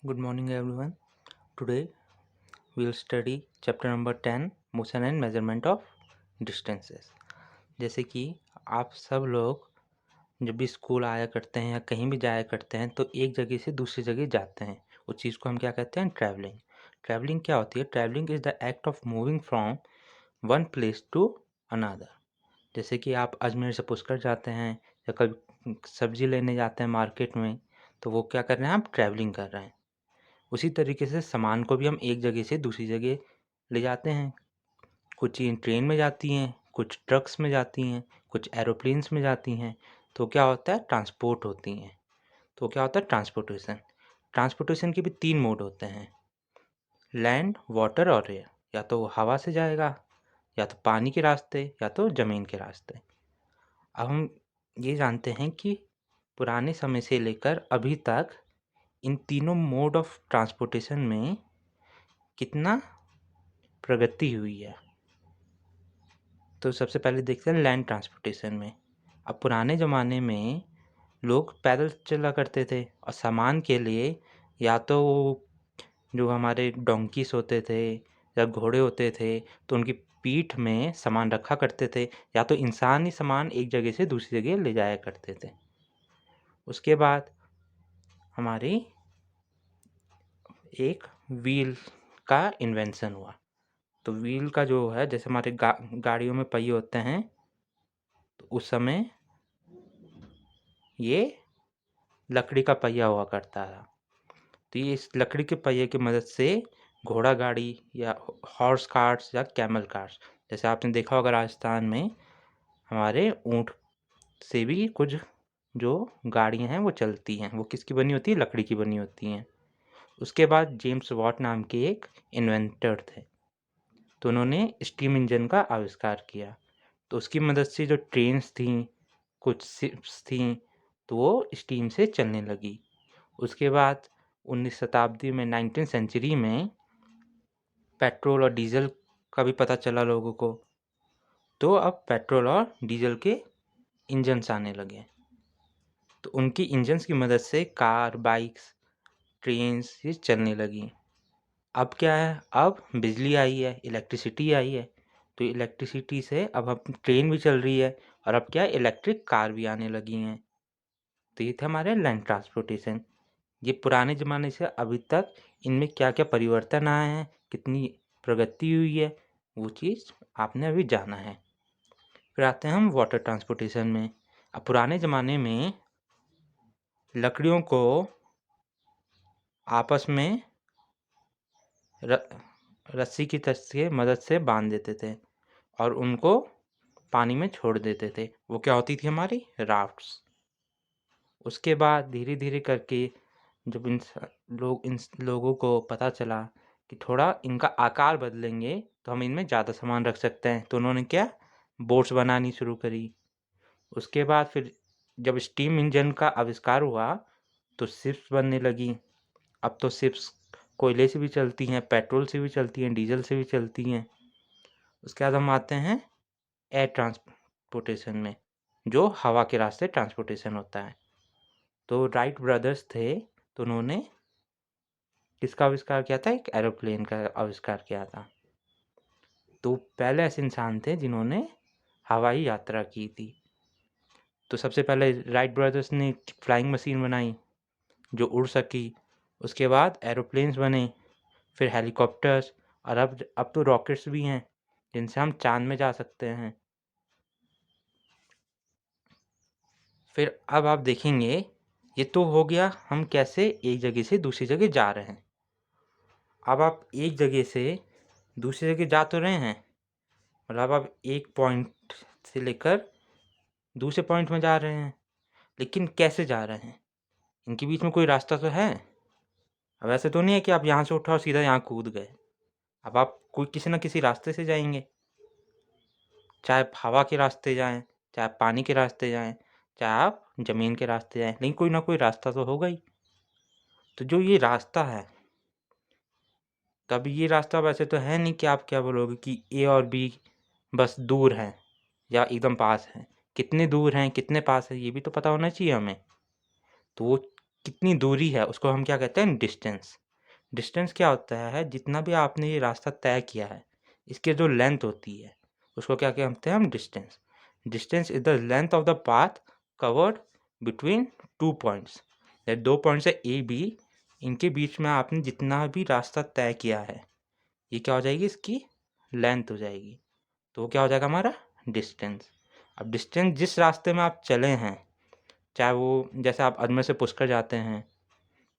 Good morning, everyone. Today we will study chapter number 10 Motion and Measurement of Distances. जैसे कि आप सब लोग जब भी स्कूल आया करते हैं या कहीं भी जाया करते हैं तो एक जगह से दूसरी जगह जाते हैं। उस चीज़ को हम क्या कहते हैं? ट्रैवलिंग। ट्रैवलिंग क्या होती है? Travelling is the act of moving from one place to another. जैसे कि आप अजमेर से पुष्कर जाते हैं या कभी सब्जी लेने जाते हैं मार्केट में, तो वो क्या कर रहे हैं? आप ट्रैवलिंग कर रहे हैं। उसी तरीके से सामान को भी हम एक जगह से दूसरी जगह ले जाते हैं। कुछ चीज़ ट्रेन में जाती हैं, कुछ ट्रक्स में जाती हैं, कुछ एरोप्लेन्स में जाती हैं। तो क्या होता है? ट्रांसपोर्ट होती हैं। तो क्या होता है? ट्रांसपोर्टेशन। ट्रांसपोर्टेशन के भी 3 मोड होते हैं, लैंड, वाटर और एयर। या तो वो हवा से जाएगा, या तो पानी के रास्ते, या तो ज़मीन के रास्ते। अब हम ये जानते हैं कि पुराने समय से लेकर अभी तक इन तीनों मोड ऑफ ट्रांसपोर्टेशन में कितना प्रगति हुई है। तो सबसे पहले देखते हैं लैंड ट्रांसपोर्टेशन में। अब पुराने ज़माने में लोग पैदल चला करते थे और सामान के लिए या तो जो हमारे डोंकीस होते थे या घोड़े होते थे तो उनकी पीठ में सामान रखा करते थे, या तो इंसान ही सामान एक जगह से दूसरी जगह ले जाया करते थे। उसके बाद हमारी एक व्हील का इन्वेंशन हुआ। तो व्हील का जो है, जैसे हमारे गाड़ियों में पहिए होते हैं, तो उस समय ये लकड़ी का पहिया हुआ करता था। तो ये इस लकड़ी के पहिए की मदद से घोड़ा गाड़ी या हॉर्स कार्ट्स या कैमल कार्ट्स, जैसे आपने देखा होगा राजस्थान में हमारे ऊँट से भी कुछ जो गाड़ियाँ हैं वो चलती हैं। वो किसकी बनी होती है? लकड़ी की बनी होती हैं। उसके बाद जेम्स वॉट नाम के एक इन्वेंटर थे, तो उन्होंने स्टीम इंजन का आविष्कार किया। तो उसकी मदद से जो ट्रेन्स थीं, कुछ शिप्स थीं, तो वो स्टीम से चलने लगी। उसके बाद 19 शताब्दी में 19th सेंचुरी में पेट्रोल और डीजल का भी पता चला लोगों को। तो अब पेट्रोल और डीजल के इंजन्स आने लगे। तो उनकी इंजन्स की मदद से कार, बाइक्स, ट्रेन्स ये चलने लगी। अब क्या है? अब बिजली आई है, इलेक्ट्रिसिटी आई है। तो इलेक्ट्रिसिटी से अब ट्रेन भी चल रही है और अब क्या है? इलेक्ट्रिक कार भी आने लगी हैं। तो ये थे हमारे लैंड ट्रांसपोर्टेशन। ये पुराने ज़माने से अभी तक इनमें क्या-क्या परिवर्तन आए हैं, कितनी प्रगति हुई है, वो चीज़ आपने अभी जाना है। फिर आते हैं हम वाटर ट्रांसपोर्टेशन में। अब पुराने ज़माने में लकड़ियों को आपस में रस्सी की से मदद से बांध देते थे और उनको पानी में छोड़ देते थे। वो क्या होती थी? हमारी राफ्ट्स। उसके बाद धीरे-धीरे करके जब इन लोगों को पता चला कि थोड़ा इनका आकार बदलेंगे तो हम इनमें ज़्यादा सामान रख सकते हैं, तो उन्होंने क्या? बोट्स बनानी शुरू करी। उसके बाद फिर जब स्टीम इंजन का आविष्कार हुआ तो शिप्स बनने लगी। अब तो शिप्स कोयले से भी चलती हैं, पेट्रोल से भी चलती हैं, डीजल से भी चलती हैं। उसके बाद हम आते हैं एयर ट्रांसपोर्टेशन में, जो हवा के रास्ते ट्रांसपोर्टेशन होता है। तो राइट ब्रदर्स थे, तो उन्होंने किसका आविष्कार किया था? एक एरोप्लेन का आविष्कार किया था। तो पहले ऐसे इंसान थे जिन्होंने हवाई यात्रा की थी। तो सबसे पहले राइट ब्रदर्स ने फ्लाइंग मशीन बनाई जो उड़ सकी। उसके बाद एरोप्लेन्स बने, फिर हेलीकॉप्टर्स, और अब तो रॉकेट्स भी हैं जिनसे हम चाँद में जा सकते हैं। फिर अब आप देखेंगे, ये तो हो गया हम कैसे एक जगह से दूसरी जगह जा रहे हैं। अब आप एक जगह से दूसरी जगह जा तो रहे हैं, मतलब आप एक पॉइंट से लेकर दूसरे पॉइंट में जा रहे हैं, लेकिन कैसे जा रहे हैं? इनके बीच में कोई रास्ता तो है? अब ऐसे तो नहीं है कि आप यहाँ से उठा और सीधा यहाँ कूद गए। अब आप कोई किसी न किसी रास्ते से जाएँगे। चाहे आप हवा के रास्ते जाएँ, चाहे आप पानी के रास्ते जाएँ, चाहे आप ज़मीन के रास्ते जाएँ, लेकिन कोई ना कोई रास्ता तो होगा ही। तो जो ये रास्ता है, तब ये रास्ता वैसे तो है नहीं कि आप क्या बोलोगे कि ए और बी बस दूर हैं या एकदम पास हैं। कितने दूर हैं, कितने पास हैं, ये भी तो पता होना चाहिए हमें। तो वो कितनी दूरी है उसको हम क्या कहते हैं, डिस्टेंस। डिस्टेंस क्या होता है, जितना भी आपने ये रास्ता तय किया है इसके जो लेंथ होती है उसको क्या कहते हैं हम, distance. Distance is the length of the path covered between two points. दो पॉइंट्स है ए बी, इनके बीच में आपने जितना भी रास्ता तय किया है ये क्या हो जाएगी, इसकी लेंथ हो जाएगी। तो वो क्या हो जाएगा हमारा डिस्टेंस। अब डिस्टेंस जिस रास्ते में आप चले हैं, चाहे वो जैसे आप अजमेर से पुष्कर जाते हैं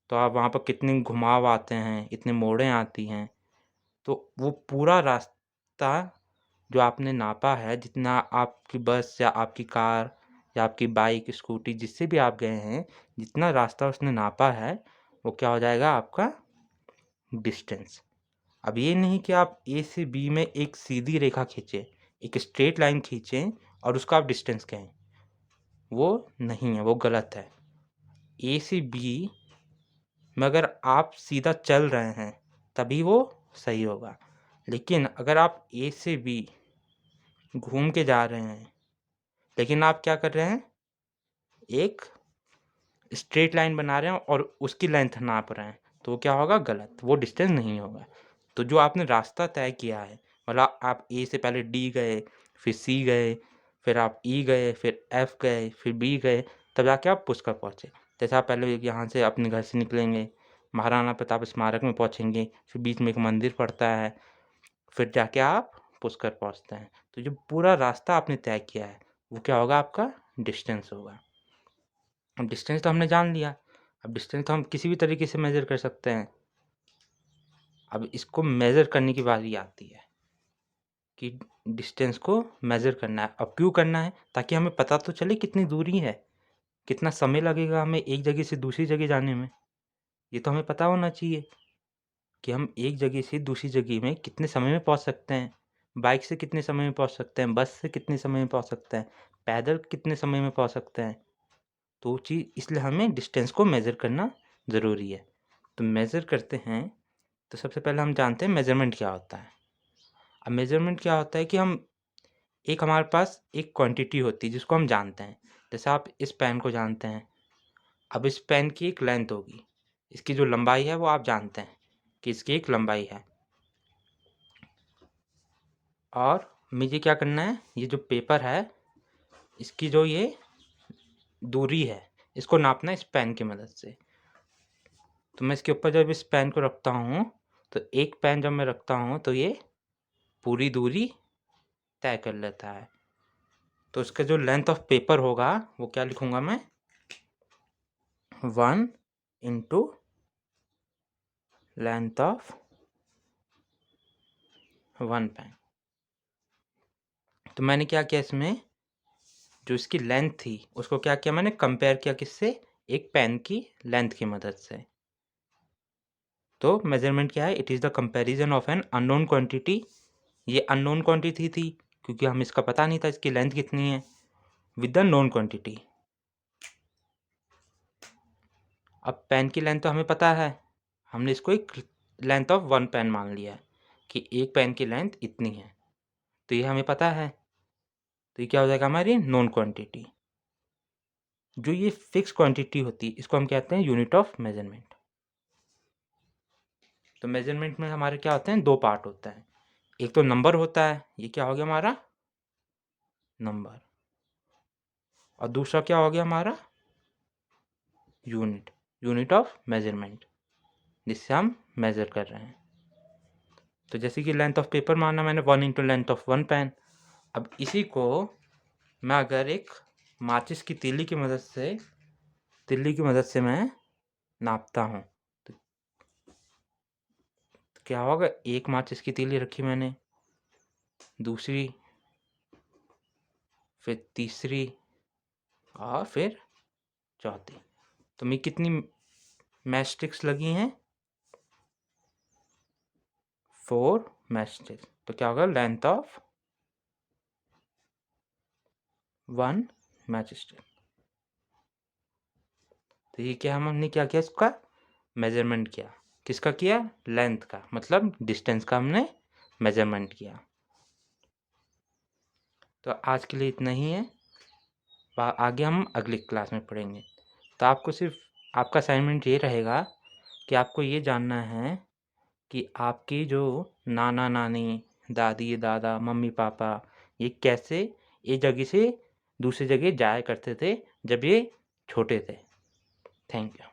तो आप वहाँ पर कितनी घुमाव आते हैं, इतनी मोड़ें आती हैं, तो वो पूरा रास्ता जो आपने नापा है, जितना आपकी बस या आपकी कार या आपकी बाइक स्कूटी जिससे भी आप गए हैं, जितना रास्ता उसने नापा है वो क्या हो जाएगा आपका डिस्टेंस। अब ये नहीं कि आप ए से बी में एक सीधी रेखा खींचे, एक स्ट्रेट लाइन खींचें और उसका आप डिस्टेंस कहें, वो नहीं है, वो गलत है। ए से बी में अगर आप सीधा चल रहे हैं तभी वो सही होगा, लेकिन अगर आप ए से बी घूम के जा रहे हैं लेकिन आप क्या कर रहे हैं, एक स्ट्रेट लाइन बना रहे हैं और उसकी लेंथ नाप रहे हैं, तो क्या होगा, गलत, वो डिस्टेंस नहीं होगा। तो जो आपने रास्ता तय किया है, मतलब आप ए से पहले डी गए, फिर सी गए, फिर आप ई गए, फिर एफ गए, फिर बी गए, तब जाके आप पुष्कर पहुँचे। जैसे आप पहले यहाँ से अपने घर से निकलेंगे, महाराणा प्रताप स्मारक में पहुँचेंगे, फिर बीच में एक मंदिर पड़ता है, फिर जाके आप पुष्कर पहुँचते हैं। तो जो पूरा रास्ता आपने तय किया है वो क्या होगा, आपका डिस्टेंस होगा। अब डिस्टेंस तो हमने जान लिया, अब डिस्टेंस तो हम किसी भी तरीके से मेज़र कर सकते हैं। अब इसको मेज़र करने की बारी आती है कि डिस्टेंस को मेज़र करना है। अब क्यों करना है, ताकि हमें पता तो चले कितनी दूरी है, कितना समय लगेगा हमें एक जगह से दूसरी जगह जाने में। ये तो हमें पता होना चाहिए कि हम एक जगह से दूसरी जगह में कितने समय में पहुंच सकते हैं, बाइक से कितने समय में पहुंच सकते हैं, बस से कितने समय में पहुंच सकते हैं, पैदल कितने समय में पहुंच सकते हैं। तो वो चीज़, इसलिए हमें डिस्टेंस को मेज़र करना ज़रूरी है। तो मेज़र करते हैं तो सबसे पहले हम जानते हैं मेज़रमेंट क्या होता है। अब मेज़रमेंट क्या होता है कि एक हमारे पास एक क्वांटिटी होती है जिसको हम जानते हैं। जैसे आप इस पेन को जानते हैं, अब इस पेन की एक लेंथ होगी, इसकी जो लंबाई है वो आप जानते हैं कि इसकी एक लंबाई है। और मुझे क्या करना है, ये जो पेपर है इसकी जो ये दूरी है इसको नापना है इस पेन की मदद से। तो मैं इसके ऊपर जब इस पेन को रखता हूँ तो एक पेन जब मैं रखता हूँ तो ये पूरी दूरी तय कर लेता है। तो इसका जो लेंथ ऑफ पेपर होगा वो क्या लिखूँगा मैं, 1 इंटू लेंथ ऑफ 1 पेन। तो मैंने क्या किया, इसमें जो इसकी लेंथ थी उसको क्या किया, मैंने कंपेयर किया किससे, एक पेन की लेंथ की मदद से। तो मेजरमेंट क्या है, it is the comparison of an unknown quantity. ये अननोन क्वांटिटी थी क्योंकि हम इसका पता नहीं था इसकी लेंथ कितनी है, विद द नोन क्वांटिटी। अब पेन की लेंथ तो हमें पता है, हमने इसको एक लेंथ ऑफ 1 पेन मान लिया है कि एक पेन की लेंथ इतनी है, तो ये हमें पता है। तो ये क्या हो जाएगा, हमारी नोन क्वांटिटी। जो ये फिक्स क्वांटिटी होती है इसको हम कहते हैं यूनिट ऑफ मेजरमेंट। तो मेजरमेंट में हमारे क्या होते हैं, दो पार्ट होता है। एक तो नंबर होता है, ये क्या हो गया हमारा नंबर, और दूसरा क्या हो गया हमारा यूनिट, यूनिट ऑफ मेजरमेंट, जिससे हम मेजर कर रहे हैं। तो जैसे कि लेंथ ऑफ पेपर माना मैंने 1 इंटू लेंथ ऑफ 1 पेन। अब इसी को मैं अगर एक माचिस की तीली की मदद से मैं नापता हूँ तो क्या होगा, एक माचिस की तीली रखी मैंने, दूसरी, फिर तीसरी और फिर चौथी। तो मैं कितनी मैच स्टिक्स लगी हैं, 4 मैच स्टिक्स। तो क्या होगा, लेंथ ऑफ 1 मैच स्टिक। तो ये क्या, हमने क्या किया, इसका मेजरमेंट किया। किसका किया, लेंथ का, मतलब डिस्टेंस का हमने मेजरमेंट किया। तो आज के लिए इतना ही है, आगे हम अगली क्लास में पढ़ेंगे। तो आपको सिर्फ आपका असाइनमेंट ये रहेगा कि आपको ये जानना है कि आपकी जो नाना नानी, दादी दादा, मम्मी पापा ये कैसे एक जगह से दूसरी जगह जाया करते थे जब ये छोटे थे। Thank you.